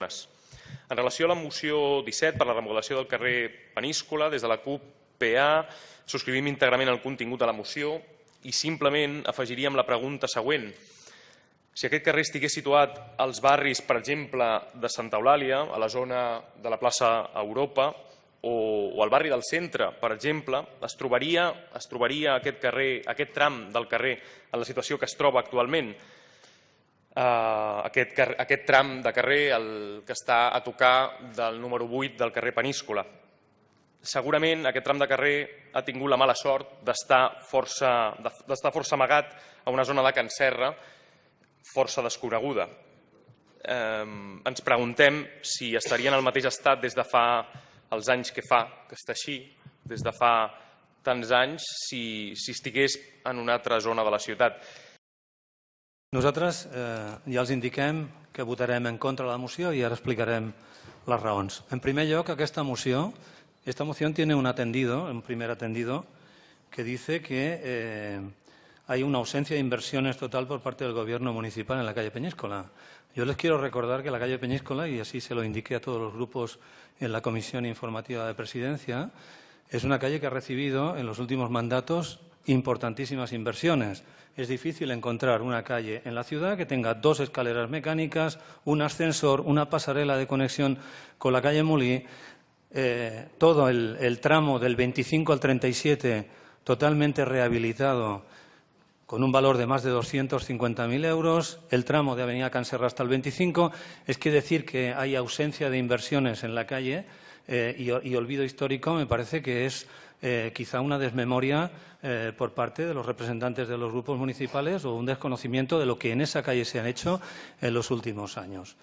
En relació a la moció 17 per la remodelació del carrer Peníscola, des de la CUP-PA subscrivim íntegrament el contingut de la moció i simplement afegiríem la pregunta següent. Si aquest carrer estigués situat als barris, per exemple, de Santa Eulàlia, a la zona de la plaça Europa, o al barri del centre, per exemple, es trobaria aquest tram del carrer en la situació que es troba actualment. Aquest tram de carrer, el que està a tocar del número 8 del carrer Peníscola. Segurament aquest tram de carrer ha tingut la mala sort d'estar força amagat a una zona de Can Serra força desconeguda. Ens preguntem si estaria en el mateix estat des de fa els anys que fa que està així, des de fa tants anys, si estigués en una altra zona de la ciutat. Nosaltres ja els indiquem que votarem en contra de la moció i ara explicarem les raons. En primer lloc, esta moción tiene un primer atendido que dice que hay una ausencia de inversiones total por parte del Gobierno municipal en la calle Peñíscola. Yo les quiero recordar que la calle Peñíscola, y así se lo indiqué a todos los grupos en la Comisión Informativa de Presidencia, es una calle que ha recibido en los últimos mandatos importantísimas inversiones. Es difícil encontrar una calle en la ciudad que tenga 2 escaleras mecánicas, un ascensor, una pasarela de conexión con la calle Molí, todo el tramo del 25 al 37 totalmente rehabilitado con un valor de más de 250.000 euros, el tramo de Avenida Can Serra hasta el 25. Es que decir que hay ausencia de inversiones en la calle y olvido histórico me parece que es quizá una desmemoria por parte de los representantes de los grupos municipales o un desconocimiento de lo que en esa calle se ha hecho en los últimos años.